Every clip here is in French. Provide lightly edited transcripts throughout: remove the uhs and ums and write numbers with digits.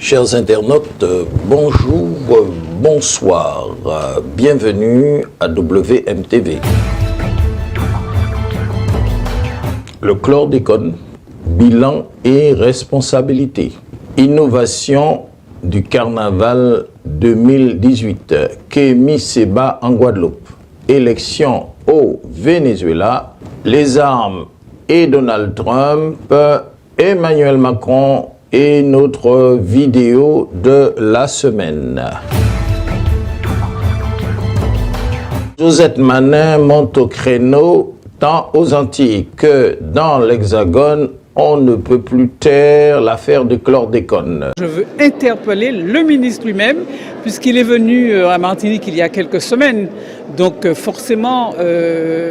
Chers internautes, bonjour, bonsoir, bienvenue à WMTV. Le chlordécone, bilan et responsabilité. Innovation du carnaval 2018. Kémy Séba en Guadeloupe. Élection au Venezuela. Les armes et Donald Trump. Emmanuel Macron et notre vidéo de la semaine. Josette Manin monte au créneau tant aux Antilles que dans l'Hexagone. On ne peut plus taire l'affaire du chlordécone. Je veux interpeller le ministre lui-même, puisqu'il est venu à Martinique il y a quelques semaines. Donc forcément,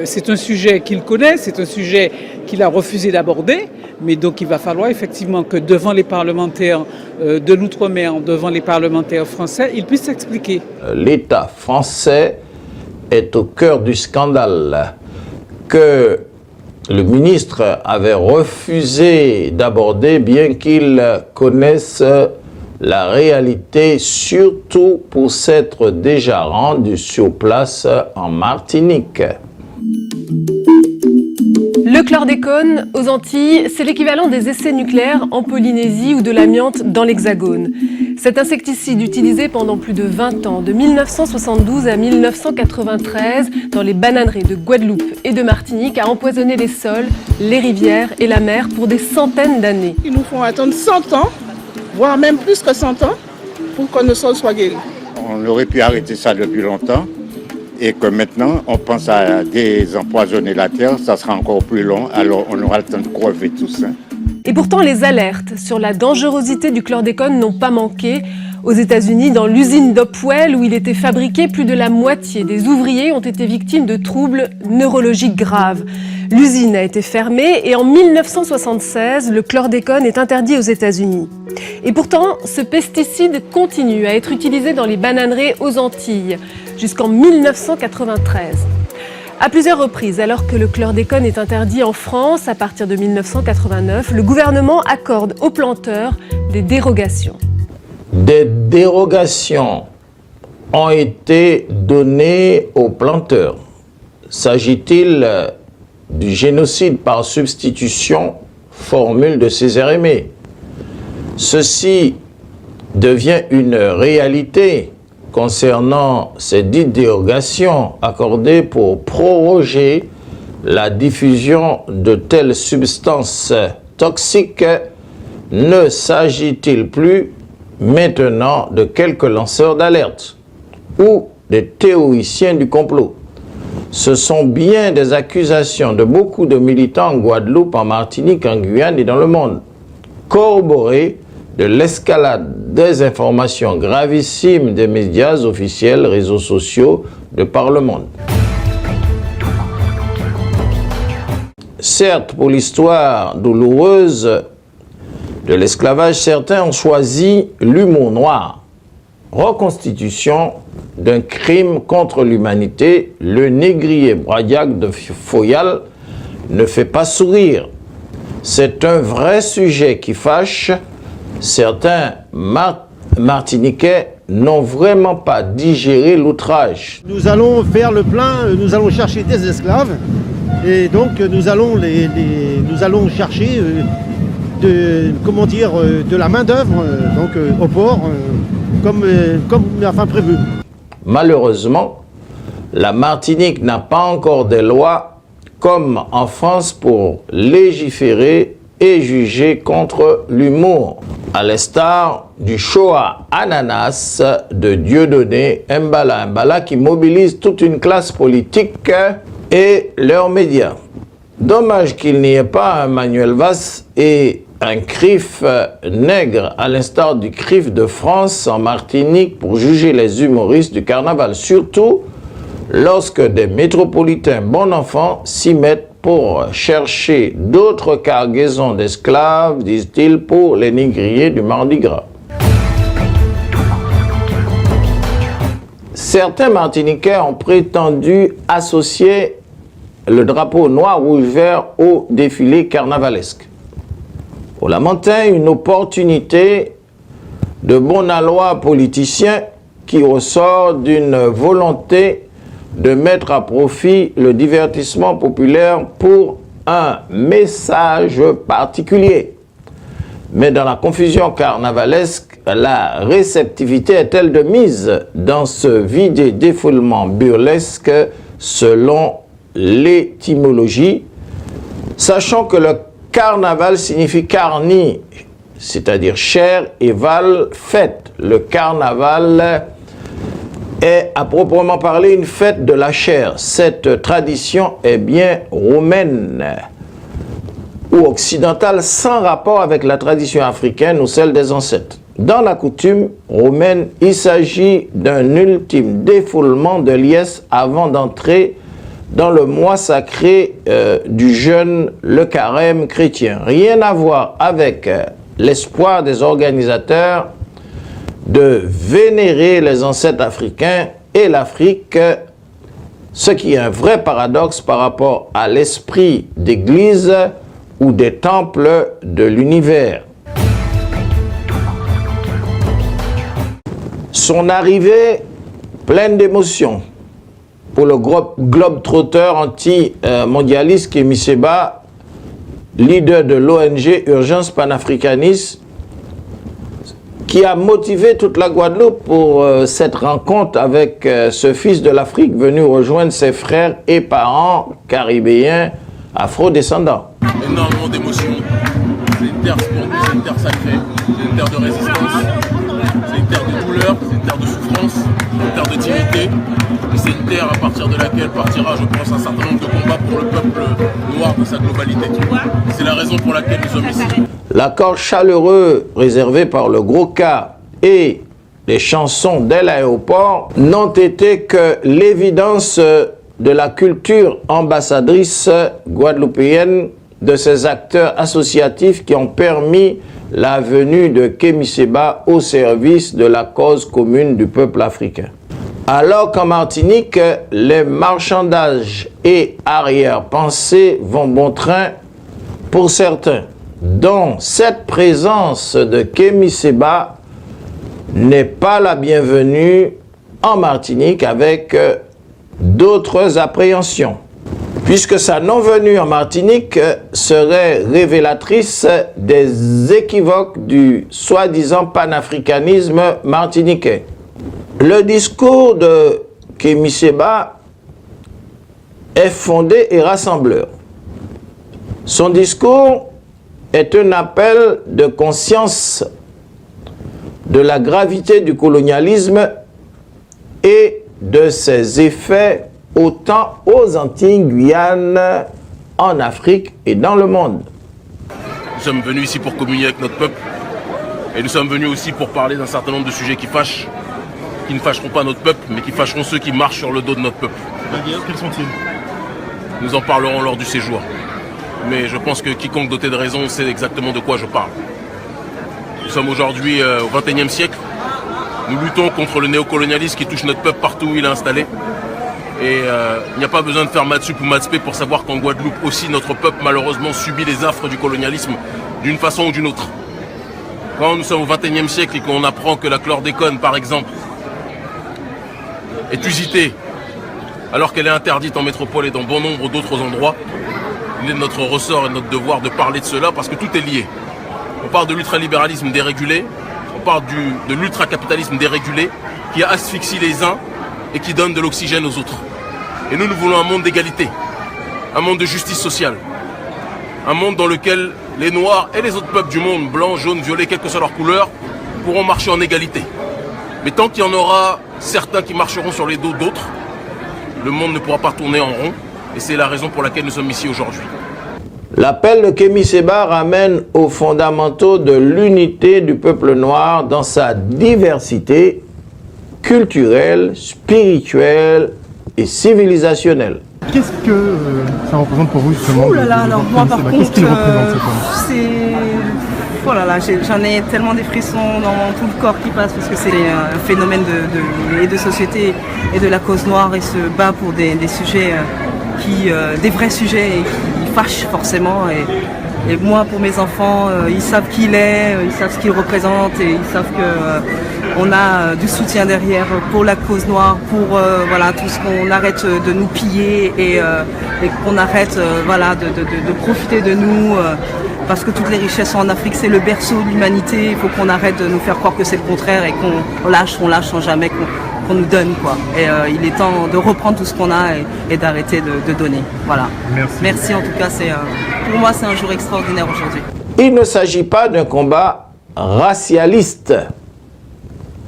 c'est un sujet qu'il connaît, c'est un sujet qu'il a refusé d'aborder. Mais donc il va falloir effectivement que devant les parlementaires de l'Outre-mer, devant les parlementaires français, il puisse s'expliquer. L'État français est au cœur du scandale que le ministre avait refusé d'aborder, bien qu'il connaisse la réalité, surtout pour s'être déjà rendu sur place en Martinique. Le chlordécone aux Antilles, c'est l'équivalent des essais nucléaires en Polynésie ou de l'amiante dans l'Hexagone. Cet insecticide utilisé pendant plus de 20 ans, de 1972 à 1993, dans les bananeraies de Guadeloupe et de Martinique, a empoisonné les sols, les rivières et la mer pour des centaines d'années. Ils nous font attendre 100 ans, voire même plus que 100 ans, pour que nos sols soient guéris. On aurait pu arrêter ça depuis longtemps. Et que maintenant, on pense à désempoisonner la terre, ça sera encore plus long, alors on aura le temps de crever tout ça. Et pourtant, les alertes sur la dangerosité du chlordécone n'ont pas manqué. Aux États-Unis, dans l'usine d'Hopewell, où il était fabriqué, plus de la moitié des ouvriers ont été victimes de troubles neurologiques graves. L'usine a été fermée et en 1976, le chlordécone est interdit aux États-Unis. Et pourtant, ce pesticide continue à être utilisé dans les bananeraies aux Antilles jusqu'en 1993. À plusieurs reprises, alors que le chlordécone est interdit en France à partir de 1989, le gouvernement accorde aux planteurs des dérogations. Des dérogations ont été données aux planteurs. S'agit-il du génocide par substitution, formule de Césaire Aimé? Ceci devient une réalité concernant ces dites dérogations accordées pour proroger la diffusion de telles substances toxiques. Ne s'agit-il plus maintenant de quelques lanceurs d'alerte ou des théoriciens du complot? Ce sont bien des accusations de beaucoup de militants en Guadeloupe, en Martinique, en Guyane et dans le monde, corroborées de l'escalade des informations gravissimes des médias officiels, réseaux sociaux de par le monde. Certes, pour l'histoire douloureuse de l'esclavage, certains ont choisi l'humour noir. Reconstitution d'un crime contre l'humanité, le négrier broyade de Foyal ne fait pas sourire. C'est un vrai sujet qui fâche. Certains Martiniquais n'ont vraiment pas digéré l'outrage. Nous allons faire le plein, nous allons chercher des esclaves et donc nous allons chercher de la main d'œuvre au port comme enfin prévu. Malheureusement, la Martinique n'a pas encore des lois comme en France pour légiférer et juger contre l'humour, à l'instar du Shoah Ananas de Dieudonné Mbala qui mobilise toute une classe politique et leurs médias. Dommage qu'il n'y ait pas un Manuel Valls et un CRIF nègre à l'instar du CRIF de France en Martinique pour juger les humoristes du carnaval, surtout lorsque des métropolitains bon enfants s'y mettent pour chercher d'autres cargaisons d'esclaves, disent-ils, pour les négriers du Mardi Gras. Certains Martiniquais ont prétendu associer le drapeau noir, rouge, vert au défilé carnavalesque. Au Lamentin, une opportunité de bon aloi politicien qui ressort d'une volonté de mettre à profit le divertissement populaire pour un message particulier. Mais dans la confusion carnavalesque, la réceptivité est-elle de mise dans ce vide défoulement burlesque selon l'étymologie, sachant que le carnaval signifie carni, c'est-à-dire chair, et val, fête. Le carnaval est à proprement parler une fête de la chair. Cette tradition est bien romaine ou occidentale, sans rapport avec la tradition africaine ou celle des ancêtres. Dans la coutume romaine, il s'agit d'un ultime défoulement de liesse avant d'entrer dans le mois sacré du jeûne, le carême chrétien. Rien à voir avec l'espoir des organisateurs de vénérer les ancêtres africains et l'Afrique, ce qui est un vrai paradoxe par rapport à l'esprit d'église ou des temples de l'univers. Son arrivée pleine d'émotions pour le globe-trotteur anti-mondialiste Kémy Séba, leader de l'ONG Urgence Panafricaniste, qui a motivé toute la Guadeloupe pour cette rencontre avec ce fils de l'Afrique venu rejoindre ses frères et parents caribéens afro-descendants. Énormément d'émotions. C'est une terre splendide, c'est une terre sacrée, c'est une terre de résistance, c'est une terre de douleur, c'est une terre de souffrance, c'est une terre de dignité. Et c'est une terre à partir de laquelle partira, je pense, un certain nombre de combats pour le peuple noir dans sa globalité. C'est la raison pour laquelle nous sommes ici. L'accord chaleureux réservé par le Gros Cas et les chansons dès l'aéroport n'ont été que l'évidence de la culture ambassadrice guadeloupéenne de ces acteurs associatifs qui ont permis la venue de Kémy Séba au service de la cause commune du peuple africain. Alors qu'en Martinique, les marchandages et arrière-pensées vont bon train pour certains, dont cette présence de Kémy Séba n'est pas la bienvenue en Martinique avec d'autres appréhensions, puisque sa non-venue en Martinique serait révélatrice des équivoques du soi-disant panafricanisme martiniquais. Le discours de Kémy Séba est fondé et rassembleur. Son discours est un appel de conscience de la gravité du colonialisme et de ses effets autant aux Antilles, Guyane, en Afrique et dans le monde. Nous sommes venus ici pour communier avec notre peuple et nous sommes venus aussi pour parler d'un certain nombre de sujets qui fâchent, qui ne fâcheront pas notre peuple, mais qui fâcheront ceux qui marchent sur le dos de notre peuple. Quels sont-ils? Nous en parlerons lors du séjour. Mais je pense que quiconque doté de raison sait exactement de quoi je parle. Nous sommes aujourd'hui au XXIe siècle. Nous luttons contre le néocolonialisme qui touche notre peuple partout où il est installé. Et il n'y a pas besoin de faire maths sup ou maths spé pour savoir qu'en Guadeloupe aussi, notre peuple malheureusement subit les affres du colonialisme d'une façon ou d'une autre. Quand nous sommes au XXIe siècle et qu'on apprend que la chlordécone, par exemple, est usitée alors qu'elle est interdite en métropole et dans bon nombre d'autres endroits, il est de notre ressort et de notre devoir de parler de cela parce que tout est lié. On parle de l'ultralibéralisme dérégulé, on parle de l'ultracapitalisme dérégulé qui asphyxie les uns et qui donne de l'oxygène aux autres. Et nous voulons un monde d'égalité, un monde de justice sociale, un monde dans lequel les Noirs et les autres peuples du monde, blancs, jaunes, violets, quelle que soit leur couleur, pourront marcher en égalité. Mais tant qu'il y en aura certains qui marcheront sur les dos d'autres, le monde ne pourra pas tourner en rond. Et c'est la raison pour laquelle nous sommes ici aujourd'hui. L'appel de Kémy Séba ramène aux fondamentaux de l'unité du peuple noir dans sa diversité culturelle, spirituelle et civilisationnelle. Qu'est-ce que ça représente pour vous justement? Ouh là là, alors moi par contre, qu'est-ce qu'il représente cet homme? c'est... Oh là là, j'en ai tellement des frissons dans tout le corps qui passe parce que c'est un phénomène de société et de la cause noire et se bat pour des sujets des vrais sujets et qui fâchent forcément. Et Et moi, pour mes enfants, ils savent qui il est, ils savent ce qu'il représente et ils savent que on a du soutien derrière pour la cause noire, pour voilà, tout ce qu'on arrête de nous piller et qu'on arrête voilà, de profiter de nous. Parce que toutes les richesses sont en Afrique, c'est le berceau de l'humanité. Il faut qu'on arrête de nous faire croire que c'est le contraire et qu'on lâche sans jamais qu'on nous donne, quoi. Et il est temps de reprendre tout ce qu'on a et d'arrêter de donner. Voilà. Merci en tout cas. Pour moi, c'est un jour extraordinaire aujourd'hui. Il ne s'agit pas d'un combat racialiste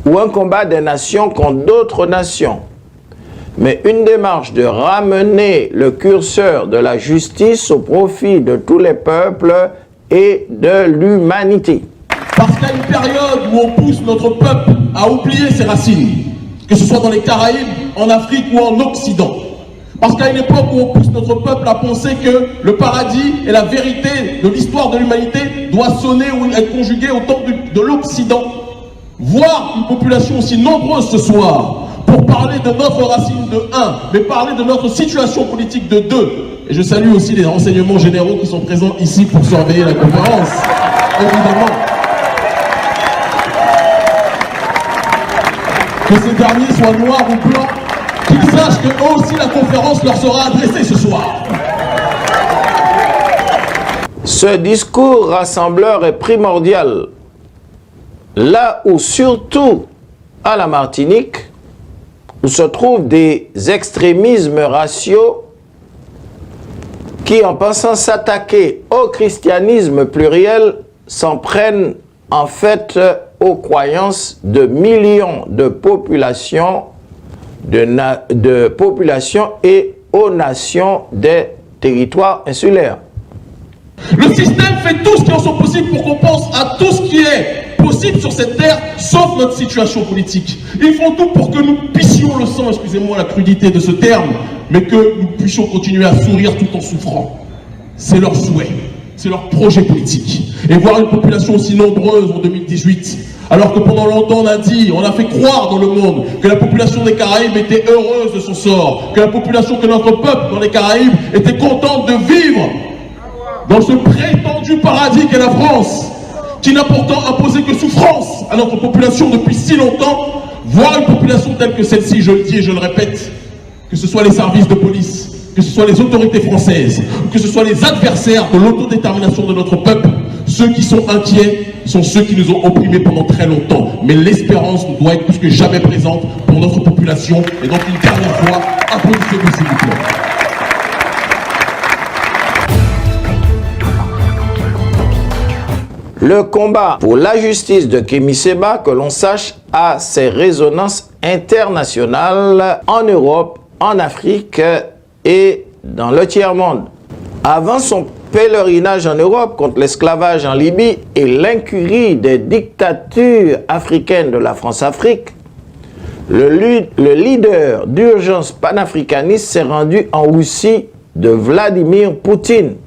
ou un combat des nations contre d'autres nations, mais une démarche de ramener le curseur de la justice au profit de tous les peuples et de l'humanité. Parce qu'il y a une période où on pousse notre peuple à oublier ses racines, que ce soit dans les Caraïbes, en Afrique ou en Occident. Parce qu'il y a une époque où on pousse notre peuple à penser que le paradis et la vérité de l'histoire de l'humanité doit sonner ou être conjugué au temps de l'Occident. Voir une population aussi nombreuse ce soir pour parler de notre racine de 1, mais parler de notre situation politique de 2. Et je salue aussi les renseignements généraux qui sont présents ici pour surveiller la conférence, évidemment. Que ces derniers soient noirs ou blancs, qu'ils sachent que eux aussi la conférence leur sera adressée ce soir. Ce discours rassembleur est primordial, là où surtout à la Martinique, où se trouvent des extrémismes raciaux qui, en pensant s'attaquer au christianisme pluriel, s'en prennent en fait aux croyances de millions de populations, et aux nations des territoires insulaires. Le système fait tout ce qui en sont possible pour qu'on pense à tout ce qui est possible sur cette terre, sauf notre situation politique. Ils font tout pour que nous puissions le sang, excusez-moi la crudité de ce terme, mais que nous puissions continuer à sourire tout en souffrant. C'est leur souhait, c'est leur projet politique. Et voir une population aussi nombreuse en 2018, alors que pendant longtemps on a fait croire dans le monde que la population des Caraïbes était heureuse de son sort, que notre peuple dans les Caraïbes était contente de vivre dans ce prétendu paradis qu'est la France, qui n'a pourtant imposé que souffrance à notre population depuis si longtemps. Voir une population telle que celle-ci, je le dis et je le répète, que ce soit les services de police, que ce soit les autorités françaises, que ce soit les adversaires de l'autodétermination de notre peuple, ceux qui sont inquiets sont ceux qui nous ont opprimés pendant très longtemps. Mais l'espérance doit être plus que jamais présente pour notre population. Et donc une dernière fois, applaudissez-vous s'il vous plaît. Le combat pour la justice de Kémy Séba, que l'on sache, a ses résonances internationales en Europe, en Afrique et dans le tiers-monde. Avant son pèlerinage en Europe contre l'esclavage en Libye et l'incurie des dictatures africaines de la France-Afrique, le leader d'urgence panafricaniste s'est rendu en Russie de Vladimir Poutine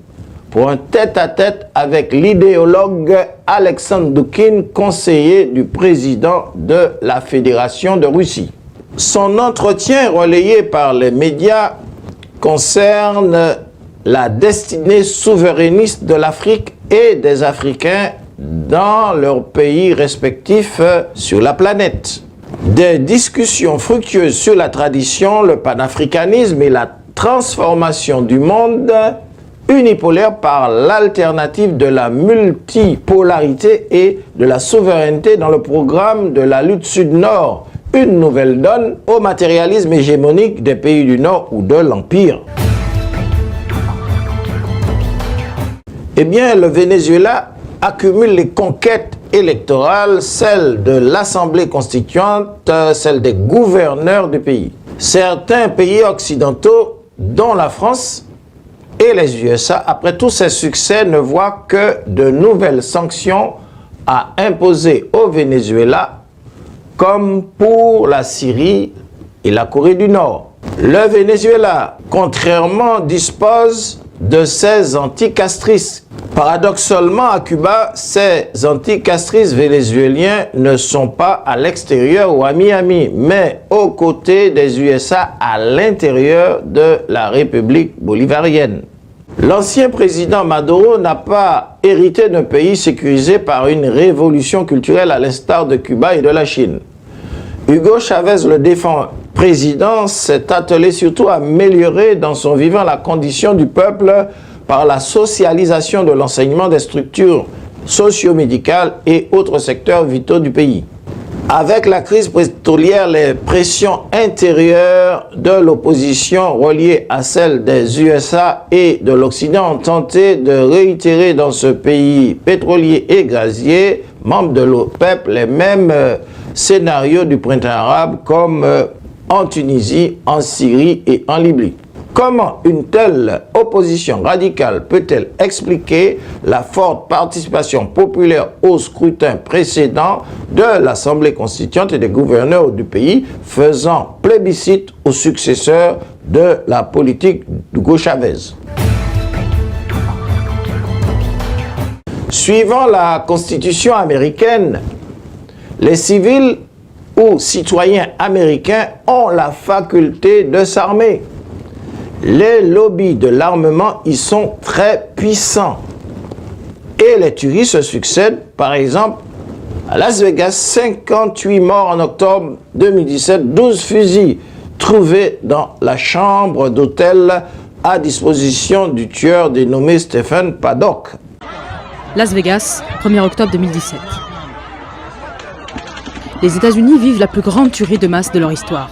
pour un tête-à-tête avec l'idéologue Alexandre Doukhine, conseiller du président de la Fédération de Russie. Son entretien relayé par les médias concerne la destinée souverainiste de l'Afrique et des Africains dans leurs pays respectifs sur la planète. Des discussions fructueuses sur la tradition, le panafricanisme et la transformation du monde unipolaire par l'alternative de la multipolarité et de la souveraineté dans le programme de la lutte Sud-Nord, une nouvelle donne au matérialisme hégémonique des pays du Nord ou de l'Empire. Eh bien, le Venezuela accumule les conquêtes électorales, celles de l'Assemblée constituante, celles des gouverneurs du pays. Certains pays occidentaux, dont la France et les USA, après tous ces succès, ne voient que de nouvelles sanctions à imposer au Venezuela, comme pour la Syrie et la Corée du Nord. Le Venezuela, contrairement, dispose de ces anticastristes. Paradoxalement, à Cuba, ces anticastristes vénézuéliens ne sont pas à l'extérieur ou à Miami, mais aux côtés des USA à l'intérieur de la République bolivarienne. L'ancien président Maduro n'a pas hérité d'un pays sécurisé par une révolution culturelle à l'instar de Cuba et de la Chine. Hugo Chavez, le défunt président, s'est attelé surtout à améliorer dans son vivant la condition du peuple par la socialisation de l'enseignement des structures socio-médicales et autres secteurs vitaux du pays. Avec la crise pétrolière, les pressions intérieures de l'opposition reliées à celles des USA et de l'Occident ont tenté de réitérer dans ce pays pétrolier et gazier, membre de l'OPEP, les mêmes scénarios du printemps arabe comme en Tunisie, en Syrie et en Libye. Comment une telle opposition radicale peut-elle expliquer la forte participation populaire au scrutin précédent de l'Assemblée constituante et des gouverneurs du pays, faisant plébiscite au successeur de la politique d'Hugo Chavez? Suivant la Constitution américaine, les civils ou citoyens américains ont la faculté de s'armer. Les lobbies de l'armement y sont très puissants. Et les tueries se succèdent, par exemple, à Las Vegas, 58 morts en octobre 2017, 12 fusils trouvés dans la chambre d'hôtel à disposition du tueur dénommé Stephen Paddock. Las Vegas, 1er octobre 2017. Les États-Unis vivent la plus grande tuerie de masse de leur histoire.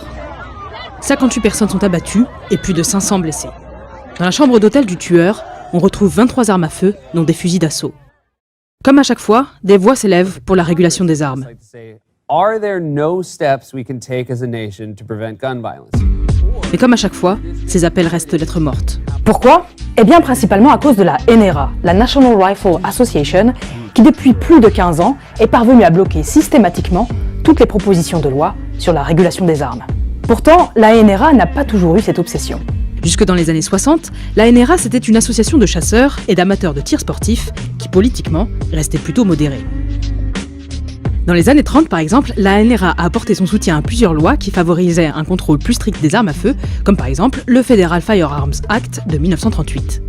58 personnes sont abattues et plus de 500 blessés. Dans la chambre d'hôtel du tueur, on retrouve 23 armes à feu, dont des fusils d'assaut. Comme à chaque fois, des voix s'élèvent pour la régulation des armes. Mais comme à chaque fois, ces appels restent lettres mortes. Pourquoi ? Eh bien principalement à cause de la NRA, la National Rifle Association, qui depuis plus de 15 ans est parvenue à bloquer systématiquement toutes les propositions de loi sur la régulation des armes. Pourtant, la NRA n'a pas toujours eu cette obsession. Jusque dans les années 60, la NRA c'était une association de chasseurs et d'amateurs de tir sportif qui, politiquement, restait plutôt modérée. Dans les années 30, par exemple, la NRA a apporté son soutien à plusieurs lois qui favorisaient un contrôle plus strict des armes à feu, comme par exemple le Federal Firearms Act de 1938.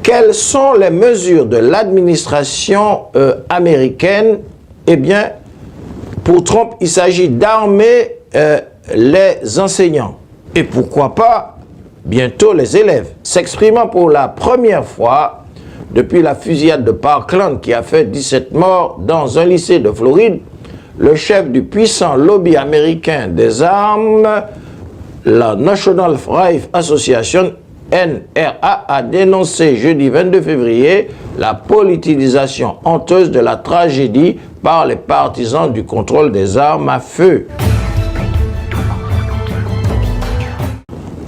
Quelles sont les mesures de l'administration américaine? Eh bien, pour Trump, il s'agit d'armer les enseignants. Et pourquoi pas, bientôt les élèves. S'exprimant pour la première fois depuis la fusillade de Parkland qui a fait 17 morts dans un lycée de Floride, le chef du puissant lobby américain des armes, la National Rifle Association, NRA, a dénoncé jeudi 22 février la politisation honteuse de la tragédie par les partisans du contrôle des armes à feu.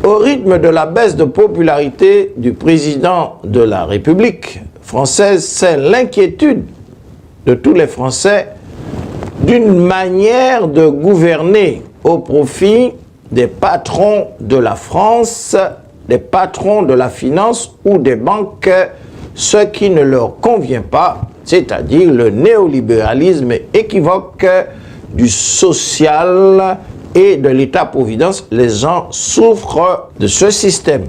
Au rythme de la baisse de popularité du président de la République française, c'est l'inquiétude de tous les Français d'une manière de gouverner au profit des patrons de la France, des patrons de la finance ou des banques, ce qui ne leur convient pas, c'est-à-dire le néolibéralisme équivoque du social et de l'État-providence. Les gens souffrent de ce système.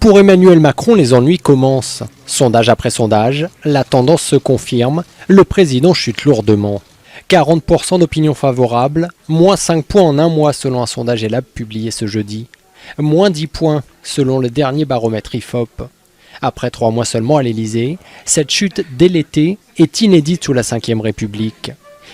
Pour Emmanuel Macron, les ennuis commencent. Sondage après sondage, la tendance se confirme, le président chute lourdement. 40% d'opinion favorable, moins 5 points en un mois selon un sondage Elab publié ce jeudi. Moins 10 points selon le dernier baromètre IFOP. Après 3 mois seulement à l'Élysée, cette chute dès l'été est inédite sous la Ve République.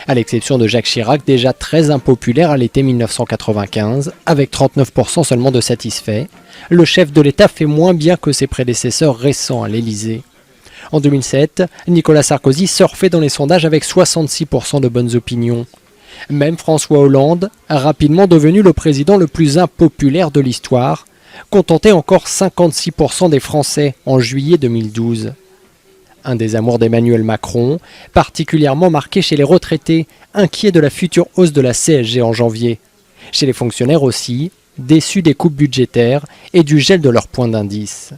À l'exception de Jacques Chirac, déjà très impopulaire à l'été 1995, avec 39% seulement de satisfaits, le chef de l'État fait moins bien que ses prédécesseurs récents à l'Élysée. En 2007, Nicolas Sarkozy surfait dans les sondages avec 66% de bonnes opinions. Même François Hollande, rapidement devenu le président le plus impopulaire de l'histoire, contentait encore 56% des Français en juillet 2012. Un désamour d'Emmanuel Macron, particulièrement marqué chez les retraités, inquiets de la future hausse de la CSG en janvier. Chez les fonctionnaires aussi, déçus des coupes budgétaires et du gel de leurs points d'indice.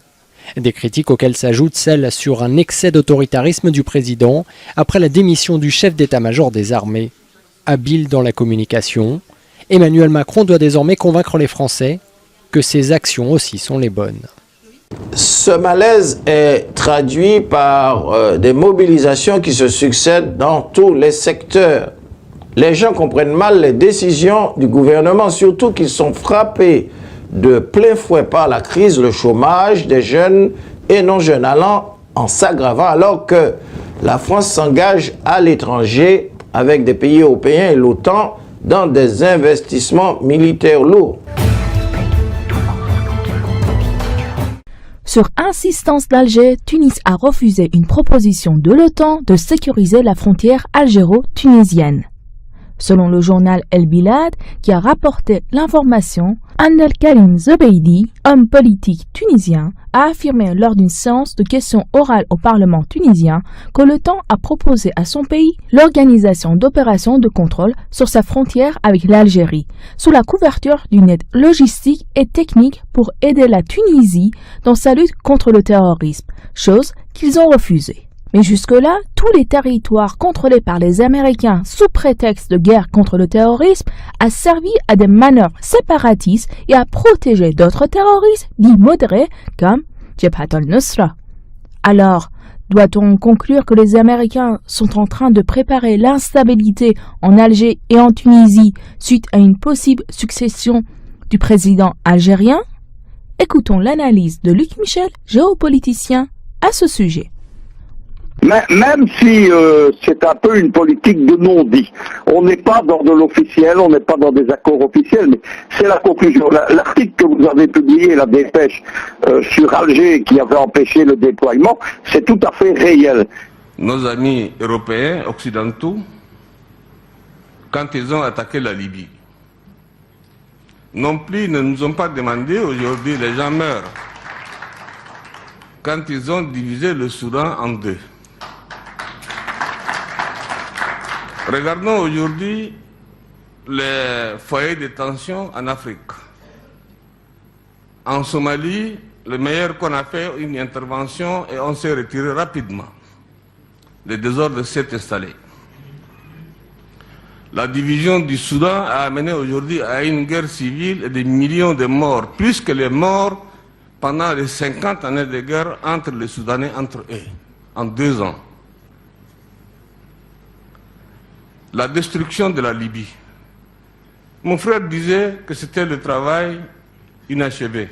Des critiques auxquelles s'ajoute celle sur un excès d'autoritarisme du président après la démission du chef d'état-major des armées. Habile dans la communication, Emmanuel Macron doit désormais convaincre les Français que ses actions aussi sont les bonnes. Ce malaise est traduit par des mobilisations qui se succèdent dans tous les secteurs. Les gens comprennent mal les décisions du gouvernement, surtout qu'ils sont frappés de plein fouet par la crise, le chômage des jeunes et non jeunes allant en s'aggravant, alors que la France s'engage à l'étranger avec des pays européens et l'OTAN dans des investissements militaires lourds. Sur insistance d'Alger, Tunis a refusé une proposition de l'OTAN de sécuriser la frontière algéro-tunisienne. Selon le journal El Bilad, qui a rapporté l'information, Abdel Karim Zebeidi, homme politique tunisien, a affirmé lors d'une séance de questions orales au Parlement tunisien que l'OTAN a proposé à son pays l'organisation d'opérations de contrôle sur sa frontière avec l'Algérie, sous la couverture d'une aide logistique et technique pour aider la Tunisie dans sa lutte contre le terrorisme, chose qu'ils ont refusée. Mais jusque-là, tous les territoires contrôlés par les Américains sous prétexte de guerre contre le terrorisme a servi à des manœuvres séparatistes et à protéger d'autres terroristes dits modérés comme Jabhat al-Nusra. Alors, doit-on conclure que les Américains sont en train de préparer l'instabilité en Alger et en Tunisie suite à une possible succession du président algérien? Écoutons l'analyse de Luc Michel, géopoliticien, à ce sujet. Même si c'est un peu une politique de non-dit. On n'est pas dans de l'officiel, on n'est pas dans des accords officiels, mais c'est la conclusion. L'article que vous avez publié, la dépêche sur Alger qui avait empêché le déploiement, c'est tout à fait réel. Nos amis européens, occidentaux, quand ils ont attaqué la Libye, non plus ne nous ont pas demandé, aujourd'hui les gens meurent, quand ils ont divisé le Soudan en deux. Regardons aujourd'hui les foyers de tension en Afrique. En Somalie, le meilleur qu'on a fait, une intervention et on s'est retiré rapidement. Le désordre s'est installé. La division du Soudan a amené aujourd'hui à une guerre civile et des millions de morts, plus que les morts pendant les 50 années de guerre entre les Soudanais, entre eux, en 2 ans. La destruction de la Libye. Mon frère disait que c'était le travail inachevé.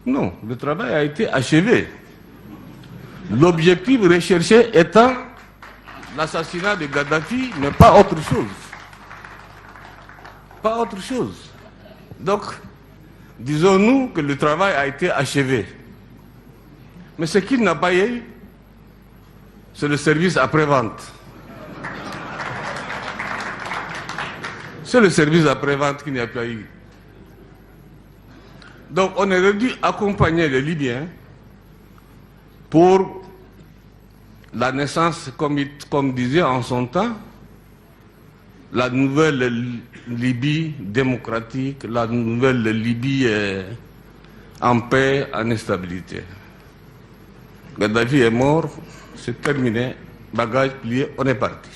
Non, le travail a été achevé. L'objectif recherché étant l'assassinat de Gaddafi, mais pas autre chose. Pas autre chose. Donc, disons-nous que le travail a été achevé. Mais ce qu'il n'a pas eu, c'est le service après-vente. C'est le service après-vente qu'il n'y a pas eu. Donc on aurait dû accompagner les Libyens pour la naissance, comme disait en son temps, la nouvelle Libye démocratique, la nouvelle Libye en paix, en stabilité. Gaddafi est mort, c'est terminé, bagage plié, on est parti.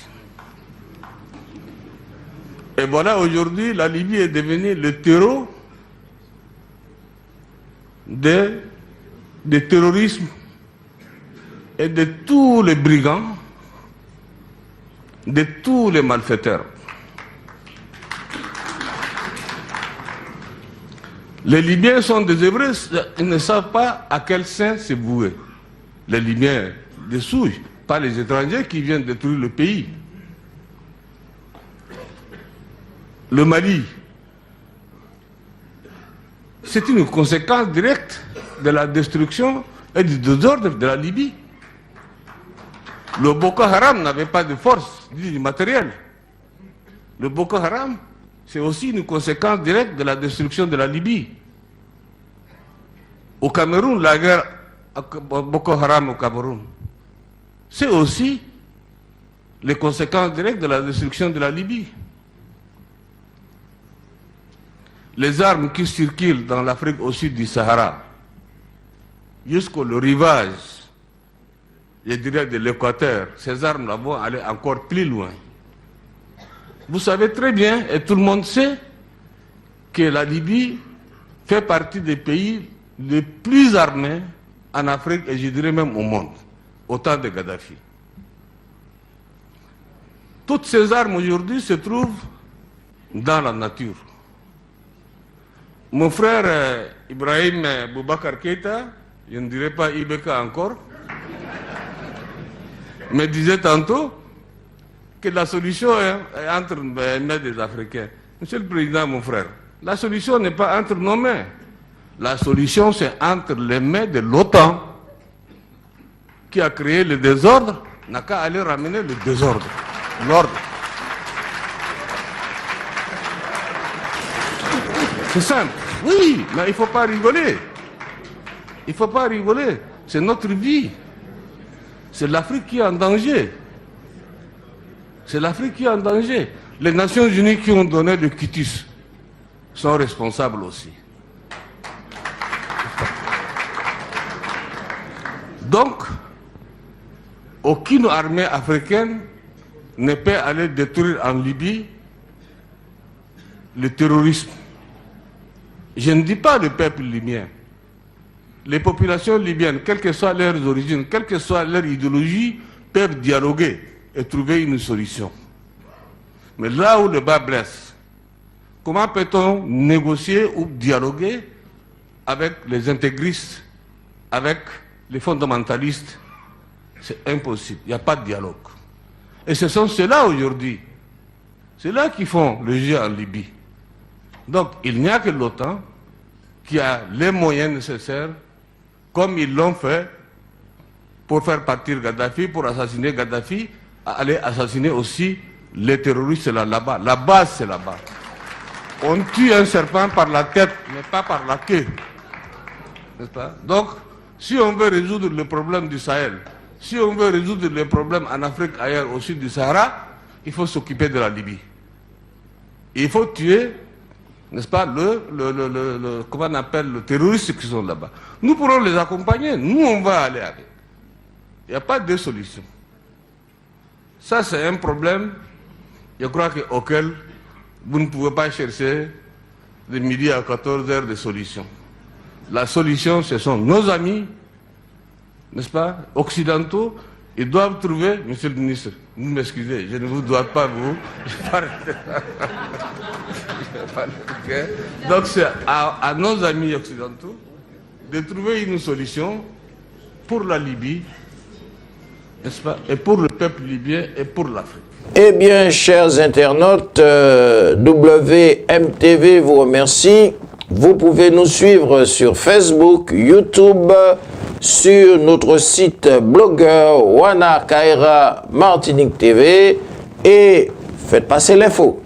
Et voilà, aujourd'hui, la Libye est devenue le terreau des terrorismes et de tous les brigands, de tous les malfaiteurs. Les Libyens sont des Hébreux, ils ne savent pas à quel sein se vouer. Les Libyens des souilles, pas les étrangers qui viennent détruire le pays. Le Mali, c'est une conséquence directe de la destruction et du désordre de la Libye. Le Boko Haram n'avait pas de force, ni du matériel. Le Boko Haram, c'est aussi une conséquence directe de la destruction de la Libye. Au Cameroun, la guerre Boko Haram au Cameroun, c'est aussi les conséquences directes de la destruction de la Libye. Les armes qui circulent dans l'Afrique au sud du Sahara, jusqu'au rivage, je dirais de l'Équateur, ces armes-là vont aller encore plus loin. Vous savez très bien, et tout le monde sait, que la Libye fait partie des pays les plus armés en Afrique et je dirais même au monde, au temps de Kadhafi. Toutes ces armes aujourd'hui se trouvent dans la nature. Mon frère Ibrahim Boubacar Keïta, je ne dirais pas Ibeka encore, me disait tantôt que la solution est entre les mains des Africains. Monsieur le Président, mon frère, la solution n'est pas entre nos mains. La solution, c'est entre les mains de l'OTAN, qui a créé le désordre, n'a qu'à aller ramener le désordre, l'ordre. C'est simple. Oui, mais il ne faut pas rigoler. Il ne faut pas rigoler. C'est notre vie. C'est l'Afrique qui est en danger. C'est l'Afrique qui est en danger. Les Nations Unies qui ont donné le quitus sont responsables aussi. Donc, aucune armée africaine ne peut aller détruire en Libye le terrorisme. Je ne dis pas le peuple libyen. Les populations libyennes, quelles que soient leurs origines, quelle que soit leur idéologie, peuvent dialoguer et trouver une solution. Mais là où le bas blesse, comment peut-on négocier ou dialoguer avec les intégristes, avec les fondamentalistes? C'est impossible, il n'y a pas de dialogue. Et ce sont ceux-là aujourd'hui, ceux-là qui font le jeu en Libye. Donc il n'y a que l'OTAN qui a les moyens nécessaires, comme ils l'ont fait pour faire partir Kadhafi, pour assassiner Kadhafi, aller assassiner aussi les terroristes là-bas. La base, c'est là-bas. On tue un serpent par la tête, mais pas par la queue. N'est-ce pas? Donc, si on veut résoudre le problème du Sahel, si on veut résoudre les problèmes en Afrique, ailleurs, au sud du Sahara, il faut s'occuper de la Libye. Il faut tuer, n'est-ce pas, comment on appelle, le terroriste qui sont là-bas. Nous pourrons les accompagner, nous on va aller avec. Il n'y a pas de solution. Ça c'est un problème, je crois auquel vous ne pouvez pas chercher de midi à 14h de solution. La solution, ce sont nos amis, n'est-ce pas, occidentaux. Ils doivent trouver, monsieur le ministre, vous m'excusez, je ne vous dois pas vous. Donc c'est à nos amis occidentaux de trouver une solution pour la Libye, n'est-ce pas, et pour le peuple libyen et pour l'Afrique. Eh bien, chers internautes, WMTV vous remercie. Vous pouvez nous suivre sur Facebook, YouTube, sur notre site blogueur Wana Kaira Martinique TV et faites passer l'info.